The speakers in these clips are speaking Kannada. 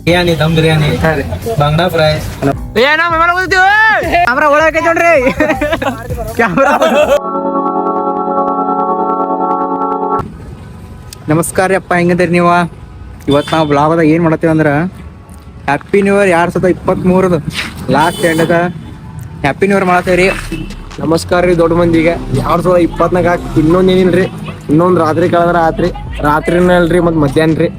ಬಿರಿಯಾನಿ, ದಮ್ ಬಿರಿಯಾನಿ, ಬಾಂಗ್ಡಾ ಫ್ರೈ. ನಮಸ್ಕಾರ ಅಪ್ಪ, ಹೆಂಗಂದ್ರಿ ನೀವು? ಇವತ್ತು ನಾವು ಬ್ಲಾಗ್ದಾಗ ಏನು ಮಾಡತ್ತೀವಿ ಅಂದ್ರೆ ಹ್ಯಾಪಿ ನ್ಯೂ ಇಯರ್ 2023 ಲಾಸ್ಟ್ ಎಂಡದ ಹ್ಯಾಪಿ ನ್ಯೂ ಇಯರ್ ಮಾಡತ್ತೇವ್ರಿ. ನಮಸ್ಕಾರ ರೀ ದೊಡ್ಡ ಮಂದಿಗೆ. 2024 ಇನ್ನೊಂದೇನಿಲ್ರಿ, ಇನ್ನೊಂದು ರಾತ್ರಿ ಕಳೆದ್ರೆ ರಾತ್ರಿನ ಅಲ್ರಿ, ಮತ್ತು ಮಧ್ಯಾಹ್ನ ರೀ.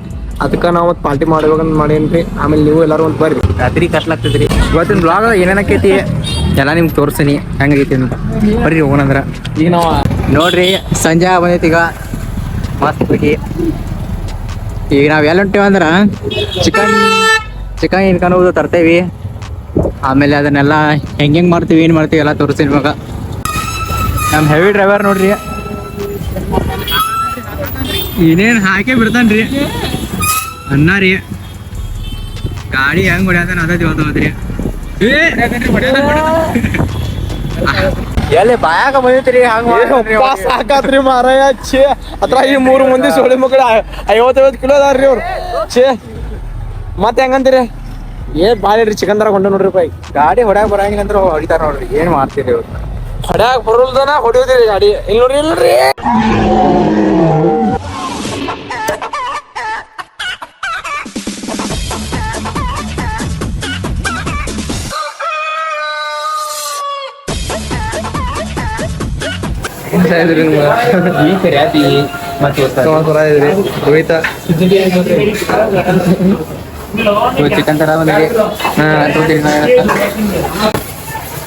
ಅದಕ್ಕೆ ನಾವು ಮತ್ತು ಪಾರ್ಟಿ ಮಾಡ್ಬೇಕಂತ ಮಾಡೇನ್ರಿ. ಆಮೇಲೆ ನೀವು ಎಲ್ಲರೂ ಒಂದು ಬರ್ರಿ, ರಾತ್ರಿ ಕತ್ಲಾಗ್ತದ್ರಿ. ಇವತ್ತಿನ ಬ್ಲಾಗ್ ಏನೇನಕೈತಿ ಎಲ್ಲ ನಿಮ್ಗೆ ತೋರಿಸ್ತೀನಿ ಹೆಂಗೈತಿ ಅಂತ. ಬರ್ರಿ ಹೋಗೋಣಂದ್ರ. ಈಗ ನಾವು ನೋಡ್ರಿ ಸಂಜೆ ಬಂದೈತಿ, ಈಗ ಮಸ್ತ್ ಬಿಟ್ಟು ಈಗ ನಾವು ಎಲ್ಲ ಹೊಂಟೇವಿ ಅಂದ್ರೆ ಚಿಕನ್ ಇನ್ಕೊಂಡು ತರ್ತೇವಿ. ಆಮೇಲೆ ಅದನ್ನೆಲ್ಲ ಹೆಂಗೆ ಮಾಡ್ತೀವಿ, ಏನು ಮಾಡ್ತೀವಿ ಎಲ್ಲ ತೋರಿಸ್ತೀನಿ ಇವಾಗ. ನಮ್ಮ ಹೆವಿ ಡ್ರೈವರ್ ನೋಡ್ರಿ, ಏನೇನು ಹಾಕೇ ಬಿಡ್ತಾನ್ರಿ ಅನ್ನ ರೀ. ಗಾಡಿ ಹೆಂಗ್ ಹೊಡ್ಯಾತಾನ ಅದ ಹೋದ್ರಿ. ಎಲ್ಲಿ ಬಾಯಾಗ ಬಂದಿತ್ರಿ ಸಾಕಾತ್ರಿ ಮಾರಾಯ. ಛೇ ಅತ್ರ ಈ 3 ಮಂದಿ ಸೋಳಿ ಮಕ್ಕಳು 50 ಕಿಲೋ ಅದಾರ್ರಿ ಅವ್ರು. ಛೇ ಮತ್ತೆ ಹೆಂಗಂತೀರಿ? ಭಾಳ ರೀ ಚಿಕನ್ ತರ ಕೊಂಡ ನೋಡ್ರಿ ಬಾಯ್. ಗಾಡಿ ಹೊಡ್ಯಾಗ ಬರಂಗಿಲ್ಲ ಅಂದ್ರೆ ಹೊಡಿತಾರ ನೋಡ್ರಿ. ಏನ್ ಮಾಡ್ತೀರಿ ಅವ್ರು? ಹೊಡ್ಯಾಗ ಬರೋಲ್ದನ ಹೊಡಿಯೋದಿರಿ ಗಾಡಿ. ಇಲ್ಲಿ ನೋಡ್ರಿ, ಇಲ್ರಿ ಚಿಕನ್ ತರ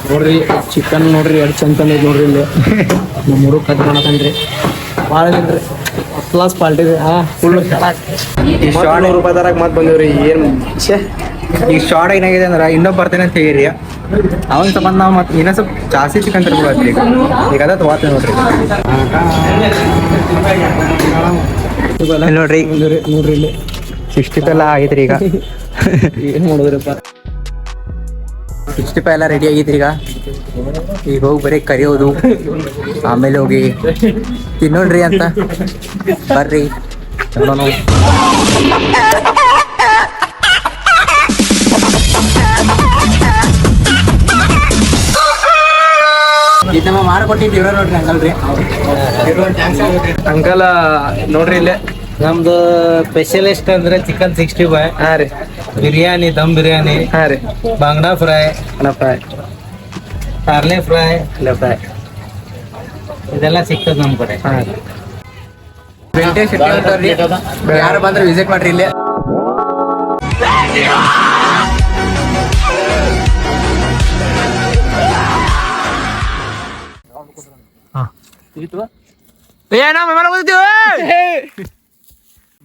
ನೋಡ್ರಿ ಚಿಕನ್ ನೋಡ್ರಿ ಎರಡು ಚಂದ ನೋಡ್ರಿ. ಇಲ್ಲಿ ನಮ್ಮ ಹುಡುಗ ಕಟ್ ಮಾಡಕಂದ್ರಿ ಭಾಳ ಇದ್ರಿ. ಫಸ್ಟ್ ಕ್ಲಾಸ್ ಪಾರ್ಟಿ ರೀ. ಫುಲ್ ರೂಪಾಯಿದಾರಾಗ ಮತ್ತೆ ಬಂದೇವ್ರಿ. ಏನು ಈಗ ಶಾರ್ಟ್ ಏನಾಗಿದೆ ಅಂದ್ರೆ ಇನ್ನೊಬ್ಬ ಬರ್ತೇನೆ ಅಂತ ಹೇಳಿರಿ. ಅವನ ಸಂಬಂಧ ನಾವು ಮತ್ತೆ ಇನ್ನೂ ಸ್ವಲ್ಪ ಜಾಸ್ತಿ ಚಿಕನ್ ತರ್ಬಿಡ್ರಿ. ಈಗ ಅದ ತಗೋತೀನಿ ನೋಡ್ರಿ. ನೋಡ್ರಿ ನೋಡ್ರಿ ಇಲ್ಲಿ 65 ಎಲ್ಲ ಆಗೈತ್ರಿ. ಈಗ ಏನು ಮಾಡೋದ್ರಪ್ಪ, 65 ಎಲ್ಲ ರೆಡಿ ಆಗೈತ್ರಿ. ಈಗ ಹೋಗಿ ಬರೀ ಕರಿಯೋದು, ಆಮೇಲೆ ಹೋಗಿ ತಿನ್ನೋಣ್ರಿ ಅಂತ. ಬರ್ರಿ ನೋಡೋಣ. ಇದು ನಮ್ಮ ಮಾರುಕೊಟ್ಟಿದ್ದು ನೋಡ್ರಿ ಅಂಕಲ್ರಿ. ಅಂಕಲ್ ನೋಡ್ರಿ ಇಲ್ಲೇ ನಮ್ದು ಸ್ಪೆಷಲಿಸ್ಟ್ ಅಂದ್ರೆ ಚಿಕನ್ 65. ಹಾಂ ರೀ. ಬಿರಿಯಾನಿ, ದಮ್ ಬಿರಿಯಾನಿ, ಹಾಂ ರೀ. ಬಾಂಗ್ಡಾ ಫ್ರೈ, ಫ್ರೈ, ಪಾರ್ಲೆ ಫ್ರೈ, ಫ್ರೈ ಇದೆಲ್ಲ ಸಿಗ್ತದೆ ನಮ್ಮ ಕಡೆ. ಹಾಂ ವೆಂಕಟೇಶ್ ಶೆಟ್ಟಿ ಅಂತಾರ್ರಿ. ಯಾರು ಬಂದ್ರೆ ವಿಸಿಟ್ ಮಾಡ್ರಿ ಇಲ್ಲಿ.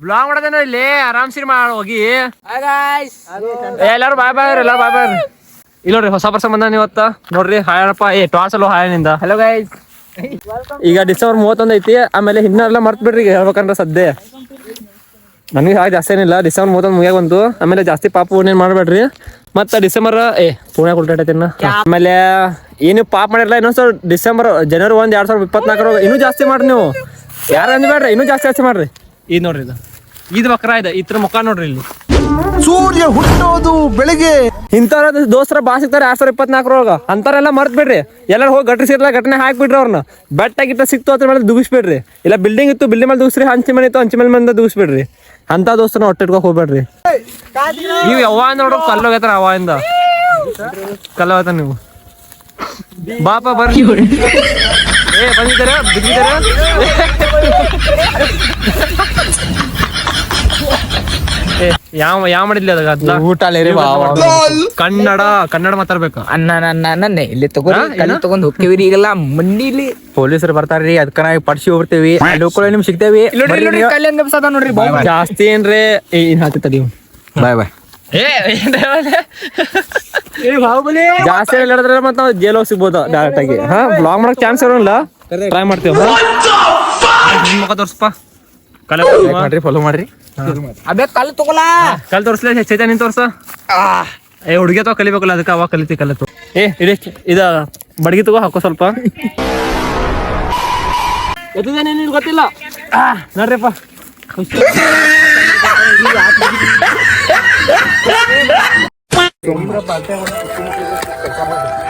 ಬ್ಲಾಗ್ ಮಾಡದೇನ ಇಲ್ಲಿ ಆರಾಮ್ಸಿರಿ ಮಾಡಿ ಹೋಗಿ. ಎಲ್ಲಾರು ಬಾಯ್ ಬಾಯ್, ಎಲ್ಲಾರು ಬಾಯ್ ಬಾಯ್. ಇಲ್ಲ ನೋಡ್ರಿ, ಹೊಸ ವರ್ಷ ಬಂದ ಇವತ್ತ. ನೋಡ್ರಿ ಹಾಯಪ್ಪ. ಟಾಸ್ ಅಲ್ಲೋ ಹಾಯ್ ನಿಂದ. Hello guys. ಈಗ ಡಿಸೆಂಬರ್ 31 ಐತಿ. ಆಮೇಲೆ ಇನ್ನೆಲ್ಲ ಮರ್ತ್ ಬಿಡ್ರಿ. ಈಗ ಹೇಳ್ಬೇಕಂದ್ರೆ ಸದ್ಯ ನನಗೆ ಹಾಗೆ ಜಾಸ್ತಿ ಏನಿಲ್ಲ. ಡಿಸೆಂಬರ್ 31 ಮುಗಿಯಾಗ ಬಂತು. ಆಮೇಲೆ ಜಾಸ್ತಿ ಪಾಪ ಏನೇನು ಮಾಡ್ಬೇಡ್ರಿ. ಮತ್ತೆ ಡಿಸೆಂಬರ್ ಪುಣ್ಯ ಉಲ್ಟಾಟೈತಿನ. ಆಮೇಲೆ ಏನು ಪಾಪ ಮಾಡಿರಲ್ಲ. ಇನ್ನೊಂದ್ಸಲ ಜನವರಿ 1, 2024 ಇನ್ನೂ ಜಾಸ್ತಿ ಮಾಡ್ರಿ. ನೀವು ಯಾರು ಅಂದ್ಬೇಡ್ರಿ, ಇನ್ನೂ ಜಾಸ್ತಿ ಮಾಡ್ರಿ. ಇದು ನೋಡ್ರಿ, ಇದು ಬಕ್ರ ಇದೆ. ಇದ್ರ ಮುಖ ನೋಡ್ರಿ. ಇಲ್ಲಿ ಸೂರ್ಯ ಹುಟ್ಟೋದು ಬೆಳಿಗ್ಗೆ. ಇಂಥವ್ರ ದೋಸ್ತರ ಬಾ ಸಿಗ್ತಾರೆ 2024 ಅಂತಾರೆಲ್ಲ ಮರ್ತ್ ಬಿಡ್ರಿ. ಎಲ್ಲರೂ ಹೋಗಿ ಗಟ್ರಿ ಸಿರ್ಲ ಘಟನೆ ಹಾಕ್ಬಿಡ್ರಿ. ಅವ್ರನ್ನ ಬೆಟ್ಟ ಗಿಟ್ಟ ಸಿಕ್ತು ಅದ್ರ ಮೇಲೆ ದುಗಿಸ್ಬಿಡ್ರಿ. ಇಲ್ಲ ಬಿಲ್ಡಿಂಗ್ ಇತ್ತು, ಬಿಲ್ಡಿಂಗ್ ಮೇಲೆ ದುಗಿಸ್ರಿ. ಹಂಚಿ ಮನೆ ಇತ್ತು, ಹಂಚಿ ಮೇಲೆ ದುಗಿಸ್ಬಿಡ್ರಿ. ಅಂತ ದೋಸ್ತನ ಹೊಟ್ಟೆ ಇಟ್ಕೊಕ್ ಹೋಗ್ಬೇಡ್ರಿ. ನೀವು ಯಾವ ನೋಡ್ರಿ ಕಲ್ಲೋಗೈತಾರ. ಅವಾಗಿಂದ ಕಲ್ಲೋಗೈತ. ನೀವು ಬಾಪ ಬರ್ರಿ. ಬಂದಿದ್ದಾರ ಬಿದ್ದಿದ್ದಾರ. ಯಾವ ಮಾಡಿದ್ಲಿ ಅದ ಊಟ ಕನ್ನಡ ಮಾತಾಡ್ಬೇಕು. ಅನ್ನ ಇಲ್ಲಿ ತಗೊಂಡ್ ಹೋಗ್ತೇವ್ರಿ. ಈಗೆಲ್ಲ ಮಂಡಿಲಿ ಪೊಲೀಸರು ಬರ್ತಾರ್ರಿ. ಅದಕ್ಕ ನಾವು ಪಡ್ಸಿ ಹೋಗ್ತೇವಿ. ನಿಮ್ ಸಿಗ್ತೇವಿ. ನೋಡ್ರಿ ಜಾಸ್ತಿ ಏನ್ರಿ ಏನ್ ಹಾಕ್ತದ. ಬಾಯ್ ಬಾಯ್. ಜಾಸ್ತಿ ಹೇಳಿದ್ರೆ ಮತ್ತೆ ನಾವು ಜೈಲ್ ಹೋಗಿ ಸಿಗ್ಬೋದು ಡೈರೆಕ್ಟ್ ಆಗಿ. ಬ್ಲಾಗ್ ಮಾಡಕ್ ಚಾನ್ಸ್ ಇರೋಲ್ಲ. ಟ್ರೈ ಮಾಡ್ತೇವ. ಮುಖ ತೋರ್ಸಪ್ಪ. ಮಾಡ್ರಿ, ಫಾಲೋ ಮಾಡ್ರಿ. ಕಲ್ ತೋರ್ಸ್ಲ ಚೈತನ್ಯ ನಿನ್ ತೋರ್ಸ. ಹುಡುಗಿ ತಗೋ ಕಲಿಬೇಕಲ್ಲ, ಅದಕ್ಕೆ ಅವಾಗ ಕಲಿತು. ಇದ ಬಡಗಿ ತಗೋ, ಹಾಕೋ ಸ್ವಲ್ಪ. ಗೊತ್ತಿಲ್ಲ ನೋಡ್ರಿಪ್ಪ.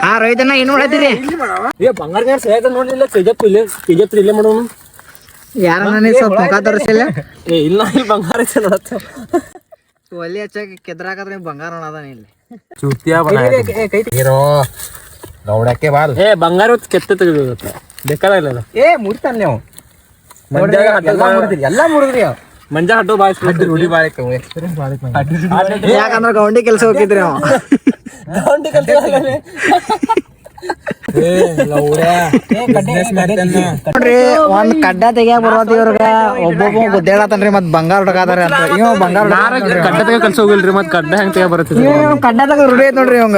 ಹಾ ರೋಹಿತಣ್ಣ ಏನ್ ಮಾಡತ್ತೀರಿ? ಏ ಬಂಗಾರ ಸೇದ ನೋಡ್ಲಿಲ್ಲ ಕೆಜಪ್ ಇಲ್ಲೇ ಮಾಡೋನು ಯಾರ ಸ್ವಲ್ಪ ಮುಖ ತೋರಿಸಿಲ್ಲ. ಏ ಇಲ್ಲ ಇಲ್ಲಿ ಬಂಗಾರ ಐತೆ ನೋಡತ್ತ ಒಲಿ ಹಚ್ಚಾಕ ಕೆದ್ರಾಕತ್ರ ಬಂಗಾರ ನೋಡದ ಇಲ್ಲಿ ನೋಡಕ್ಕೆ ಬಾಲ್ ಏ ಬಂಗಾರ ಕೆತ್ತ ತೆಗೆದು ಬೇಕಾದ ಇಲ್ಲ ಏ ಮುರಿತಾನ ನೀವು ಎಲ್ಲ ಮುರಿದ್ರಿ ಮಂಜಾ ಹಡ್ಡು ಬಾಯ್ ರೂಢಿ ಬಾಳಿ ಯಾಕಂದ್ರ ಗೌಂಡಿ ಕೆಲ್ಸ ಹೋಗಿದ್ರಿ ಅವ. ನೋಡ್ರಿ ಒಂದ್ ಕಡ್ಡ ತೆಗಿಯಾಕ ಬರೋದ್ ಇವ್ರಗ ಒಬ್ಬೊಬ್ಬ ಗುದ್ದೇಳತನ್ರಿ ಮತ್ ಬಂಗಾರ ಹುಡುಗಾದಾರ ಅಂತ. ಇವ ಬಂಗಾರ ಕಡ್ಡ ತೆಗ ಕೆಲ್ಸ ಹೋಗಿಲ್ರಿ ಮತ್ ಕಡ್ಡ ಹೆಂಗ್ ತೆಗ ಬರುತ್ತೆ ಕಡ್ಡ ತಗ ರೂಢಿ ಐತ್ ನೋಡ್ರಿ ಅವಂಗ.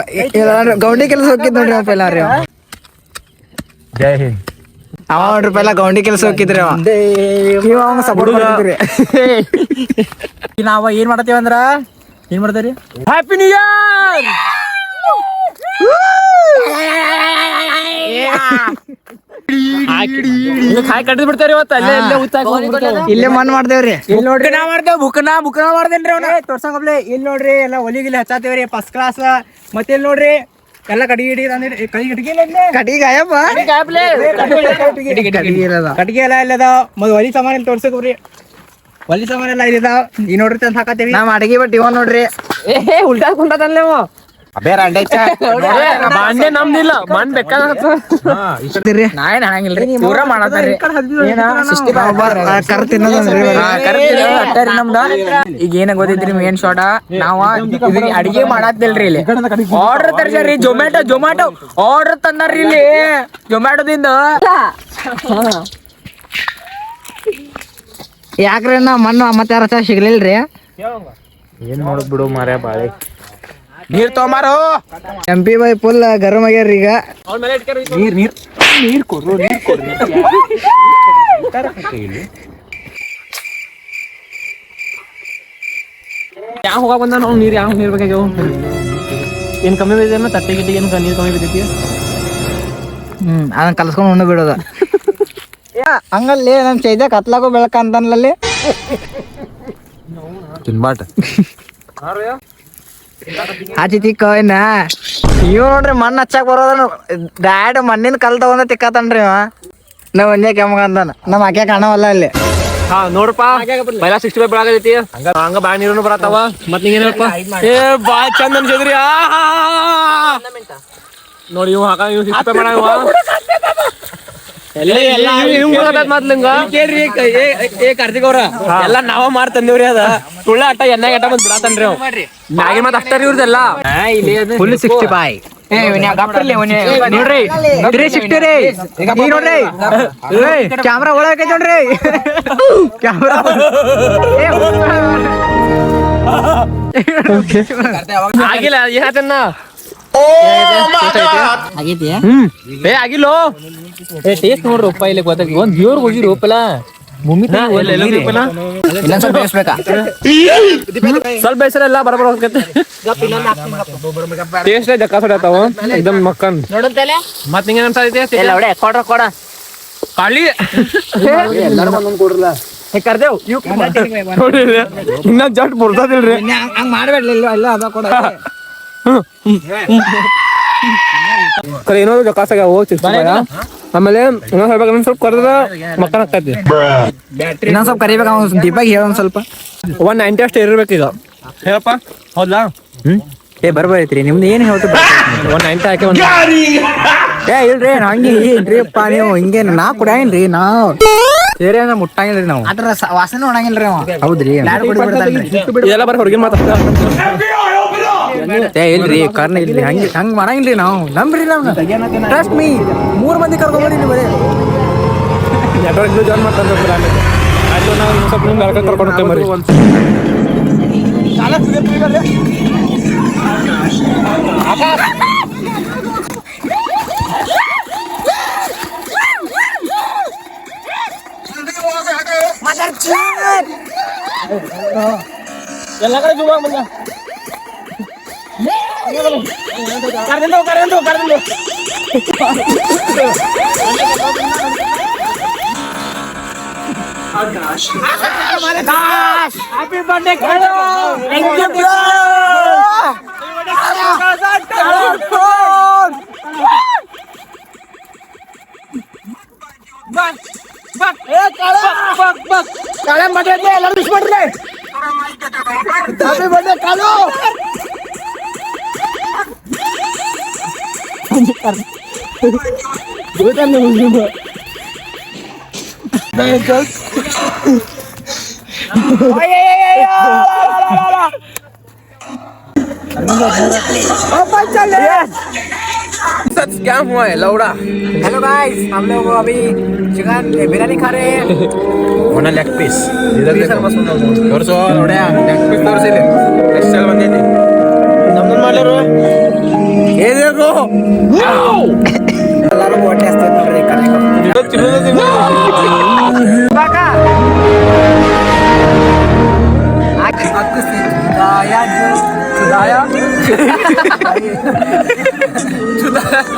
ಗೌಂಡಿ ಕೆಲ್ಸ ಹೋಗಿದ್ ನೋಡ್ರಿ ಅವ ಪೈಲ ರೀ ಅವ. ಜೈ ಹಿಂದ್. ಅವ ನೋಡ್ರಿ ಪೈಲ ಗೌಂಡಿ ಕೆಲ್ಸ ಹೋಗಿದ್ರಿ ಅವ. ಇವ ಅವಂಗ ಸಪೋರ್ಟ್ ಮಾಡ್ತಿದ್ರಿ. ನಾವ ಏನ್ ಮಾಡತ್ತೀವಿ ಅಂದ್ರ ಏನ್ ಮಾಡ್ತಾರಿ? ಹ್ಯಾಪಿ ನ್ಯೂ ಇಯರ್ ಕಾಯಿ ಕಡ್ದು ಬಿಡ್ತಾರ ಇವತ್ತು ಅಲ್ಲೇ ಇಲ್ಲೇ ಮನ್ ಮಾಡ್ದೇವ್ರಿ. ಇಲ್ಲಿ ನೋಡ್ರಿ ನಾ ಮಾಡ್ದೇವ್ ಬುಕ್ನ ಮಾಡ್ದೇನ್ರಿ ಅವ್ನ ತೋರ್ಸಂಗಪ್ಲೆ. ಇಲ್ಲಿ ನೋಡ್ರಿ ಎಲ್ಲ ಒಲಿಗಿಲಿ ಹಚ್ಚಾತೇವ್ರಿ ಫಸ್ಟ್ ಕ್ಲಾಸ್. ಮತ್ತೆ ಇಲ್ಲಿ ನೋಡ್ರಿ ಎಲ್ಲ ಕಡಿಗೆ ಎಲ್ಲ ಇಲ್ಲದ ಮತ್ ಒಲಿ ಸಾಮಾನ್ ಇಲ್ಲಿ ತೋರ್ಸಕ್ರಿ. ಒಲಿ ಸಾಮಾನ್ ಎಲ್ಲ ಇದಾವ. ಈ ನೋಡ್ರಿ ತಂದ್ ಹಾಕತೇವಿ. ನಾವ್ ಅಡಿಗೆ ಬಟ್ ಇವ ನೋಡ್ರಿ ಉಲ್ಟಾ ಕುಂಟದಲ್ಲ ಬಾಂಡೆ ನಮ್ದಿಲ್ಲ ಬಾಂಡ್ ಬೇಕಾದ ನಾವೇನ್ ಹಣಂಗಿಲ್ರಿ ಪೂರ ಮಾಡತಾರ್ರಿ. ಕರ್ ತಿನ್ನೋದ್ರಿ ನಮ್ದ. ಈಗ ಏನ ಗೊತ್ತೈತ್ರಿ ಮೇನ್ ಶಾಟ ನಾವ ಅಡಿಗೆ ಮಾಡತ್ತಿಲ್ರಿ ಇಲ್ಲಿ ಆರ್ಡರ್ ತರ್ಸ್ಯಾರಿ. ಜೊಮ್ಯಾಟೊ ಆರ್ಡರ್ ತಂದಾರ್ರಿ ಇಲ್ಲಿ ಜೊಮ್ಯಾಟೊದಿಂದ. ಯಾಕ್ರಿ ನಾ ಮಣ್ಣು ಮತ್ತೆ ಯಾರ ಸಿಗ್ಲಿಲ್ರಿ? ಏನ್ ಮಾಡೋದ್ ಬಿಡು ಮಾರ್ಯ ಬಾಳೆ ನೀರ್ ತೊಗೊಂಬಾರೋ. MP ಬಾಯ್ ಫುಲ್ ಗರಂ ಆಗ್ಯಾರ ಈಗ. ನೀರ್ ಕೊಡ್ರು ಯಾವ ಹೋಗಾಕ ಬಂದ ನಾವು ನೀರ್ ಯಾವ ನೀರ್ ಬೇಕಾಗ್ಯಾವ? ಏನ್ ಕಮ್ಮಿ ಬಿದ್ದ ತಟ್ಟೆ ಗಿಟ್ಟಿಗೆ ಏನ್ ನೀರ್ ಕಮ್ಮಿ ಬಿದ್ದೈತಿ? ಅದನ್ನ ಕಲ್ಸ್ಕೊಂಡ್ ಉಣ್ಣು ಬಿಡೋದ. ಹಂಗಲ್ಲಿ ನಮ್ ಚೈದ ಕತ್ಲಾಗೋ ಬೆಳಕ ಅಂತನ್ಲಲ್ಲಿ ತಿನ್ಬಾಟ ಹಚ್ಚಿ ಏನ ಇವ್ ನೋಡ್ರಿ ಮಣ್ಣು ಹಚ್ಚಾಕ್ ಬರೋದ ಗಾಡಿ ಮಣ್ಣಿನ ಕಲ್ ತಗೊಂಡ ತಿಕ್ಕತನ್ರಿ ಇವ. ನಾವ್ ಒಂದೇ ಕೆಮ್ಮಗ ಅಂತಾನ ನಮ್ ಆಕೆ ಕಾಣವಲ್ಲ ಅಲ್ಲಿ. ಹಾ ನೋಡ್ರಪ್ಪ ಪೈಲಾ 65 ಬೆಳಗೈತಿ ಹಂಗ ಬಾಳ ನೀರು ಬರತ್ತಾವ. ಮತ್ ನೀವೇನಪ್ಪ ಏ ಬಾಳ ಚಂದ ಅನ್ಸಿದ್ರಿ. ನೋಡಿ ಇವ್ ಹಾಕ ಇವ್ 65 ಮಾಡವ ಕಾರ್ತಿಕ್ ಅವ್ರ ಎಲ್ಲಾ ನಾವ ಮಾರ್ ತಂದಿವ್ರಿ. ಅದ ತುಳ್ಳ ಅಟ್ಟ ಎಣ್ಣೆ ಗಟ್ಟ ಬಂದ್ ಬಿಡತನ್ರಿ ಅವ್ ಮ್ಯಾಗಿನ ಮತ್ ಅಷ್ಟರಿ ಇವ್ರದೆಲ್ಲ ಫುಲ್ 65 ನೋಡ್ರಿ 360 ರೀ. ಈಗ ನೋಡ್ರಿ ಕ್ಯಾಮ್ರಾ ಒಳಗೈತಿ ನೋಡ್ರಿ ಕ್ಯಾಮ್ರಾ ಆಗಿಲ್ಲ ಏನ ಆಗೈತಿ. ಏ ಆಗಿಲ್ಲೋ ಏ ಟೇಸ್ಟ್ ನೋಡ್ರಿ ಉಪ್ಪ ಇಲ್ಲಿ ಗೊತ್ತಾಗಿ ಒಂದ್ ದೇವ್ರಿಗೆ ಹೋಗಿರಿ ಉಪ್ಪಲ್ಲ ಇನ್ನೊಂದ್ ಸ್ವಲ್ಪ ಬೇಯಿಸ್ಬೇಕಾ? ಸ್ವಲ್ಪ ಬೇಸರ ಎಲ್ಲ ಬರಬರ ಹೋಗ್ತೈತೆ ಟೇಸ್ಟ್ ಜಕ್ಕ ಸೊಡತಾವ ಎಕ್ದಮ್ ಮಕ್ಕನ್ ಮತ್ ನಿಂಗೆ ಅನ್ಸೈತೆ ಕೊಡ ಕಾಳಿ ಎಲ್ಲಾರು ಒಂದೊಂದ್ ಕೊಡ್ರಲ್ಲ. ಕರ್ದೇವ್ ನೋಡಿ ಇನ್ನ ಜಟ್ ಬರ್ತದಿಲ್ರಿ. ಹಂಗ ಮಾಡ್ಬೇಡ್ಲಿಲ್ಲ ಎಲ್ಲ ಅದ ಕೊಡ. ಏನೋ ಜಕಾಸಾಗ ಹೋಗಿ ಆಮೇಲೆ ಇನ್ನೊಂದ್ ಸ್ವಲ್ಪ ಕರೆದ್ರ ಮಕ್ಕನ್ ಹಾಕೈತಿ. ಇನ್ನೊಂದ್ ಸ್ವಲ್ಪ ಕರಿಬೇಕು. ಅವ್ನು ದೀಪಾಗಿ ಹೇಳ ಒಂದ್ ಸ್ವಲ್ಪ 190 ಅಷ್ಟು ಇರ್ಬೇಕೀಗ ಹೇಳಪ್ಪ ಹೌದಾ? ಏ ಬರ್ಬೈತ್ರಿ ನಿಮ್ದು ಏನ್ ಹೇಳ್ತ 190 ಹಾಕಿ ಏ ಇಲ್ರಿ ಹಂಗೆ ಏನ್ರಿಪ್ಪ ನೀವು ಹಿಂಗೆ ನಾ ಕುಡಿಯನ್ರಿ ನಾವು ಸೇರಿ ಅಂದ್ರೆ ಮುಟ್ಟಂಗಿಲ್ರಿ ನಾವು. ಅದ್ರ ವಾಸನೆ ನೋಡಂಗಿಲ್ರಿ ಅವ. ಹೌದ್ರಿ ಇದೆಲ್ಲ ಬರ ಹೊರಗಿನ ಮಾತಾಡ್ತಾ ಏ ಇಲ್ರಿ ಕಾರ್ನ ಇಲ್ರಿ ಹಂಗ್ ಮಾಡಂಗಿಲ್ರಿ ನಾವು. ನಂಬ್ರಿ ನಾವು ಟ್ರಸ್ಟ್ ಮೀ 3 ಮಂದಿ ಕರ್ಕೊಂಡ್ಬಂದಿ ನೀವು. ನೆಟ್ವರ್ಕ್ ಇನ್ನೂ ಜಾಯ್ನ್ ಮಾಡ್ತಾರೆ ಆಯ್ತು ನಾವು ಸ್ವಲ್ಪ ನಿಮ್ಗೆ ಕರ್ಕೊಂಡು ಹೋಗ್ತೇವೆ ಮರಿ. ಎಲ್ಲ ಕಡೆ ಜುಬ ಬಂದ ಕರೆದು Happy birthday, Kado! Thank you, bro! ಕಾಳಂ ಬರ್ತೈತೆ ಎಲ್ಲರೂ ವಿಶ್ ಮಾಡ್ರಿ ಹ್ಯಾಪಿ ಬರ್ತ್ಡೇ ಕಾಲು स्कैम हुआ है लौड़ा हेलो गाइस हम लोग अभी चिकन बिरयानी खा रहे हैं ಒಣ ಲೆಗ್ ಪೀಸ್ ತೋರಿಸು ನೋಡ್ಯಾ ಲೆಗ್ ಪೀಸ್ ತೋರಿಸಿಲ್ಲ ಸ್ಪೆಷಲ್ ಬಂದೈತಿ ನಮ್ದು ಮಾಡ್ಯಾರು ಏನೇನು ಎಲ್ಲರೂ ಹೊಟ್ಟೆ ಹಸ್ತೈತೆ ನೋಡ್ರಿ ಕರೆಕ್ಟ್